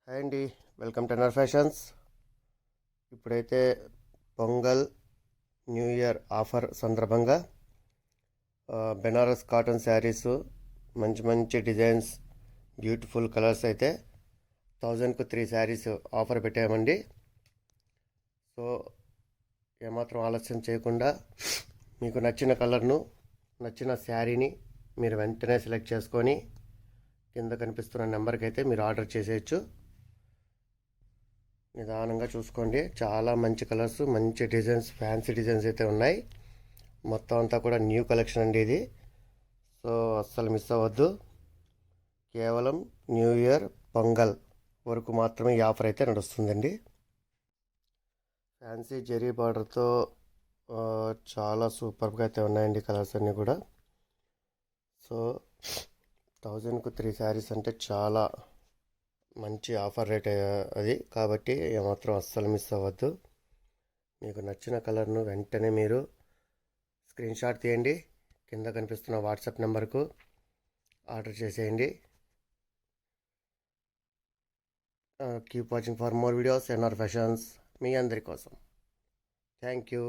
Hi అండి, welcome to NR fashions. ఇప్పుడైతే pongal new year offer సందర్భంగా బెనారస్ కాటన్ శారీస్, మంచి మంచి డిజైన్స్, బ్యూటిఫుల్ కలర్స్ అయితే 1000కు 3 శారీస్ ఆఫర్ పెట్టామండి. సో ఏమాత్రం ఆలస్యం చేయకుండా మీకు నచ్చిన కలర్ను, నచ్చిన శారీని మీరు వెంటనే సెలెక్ట్ చేసుకొని కింద కనిపిస్తున్న నెంబర్కి అయితే మీరు ఆర్డర్ చేసేయచ్చు. నిదానంగా చూసుకోండి, చాలా మంచి కలర్స్, మంచి డిజైన్స్, ఫ్యాన్సీ డిజైన్స్ అయితే ఉన్నాయి. మొత్తం అంతా కూడా న్యూ కలెక్షన్ అండి ఇది. సో అస్సలు మిస్ అవ్వద్దు. కేవలం న్యూ ఇయర్ పొంగల్ వరకు మాత్రమే ఈ ఆఫర్ అయితే నడుస్తుందండి. ఫ్యాన్సీ జెరీ బార్డర్తో చాలా సూపర్గా అయితే ఉన్నాయండి కలర్స్ అన్నీ కూడా. సో 1000కు 3 శారీస్ అంటే చాలా మంచి ఆఫర్ రేట్ అది, కాబట్టి ఏమాత్రం అస్సలు మిస్ అవ్వద్దు. మీకు నచ్చిన కలర్ను వెంటనే మీరు స్క్రీన్ షాట్ తీయండి, కింద కనిపిస్తున్న వాట్సాప్ నెంబర్కు ఆర్డర్ చేసేయండి. Keep watching for more videos. NR fashions మీ అందరి కోసం. Thank you.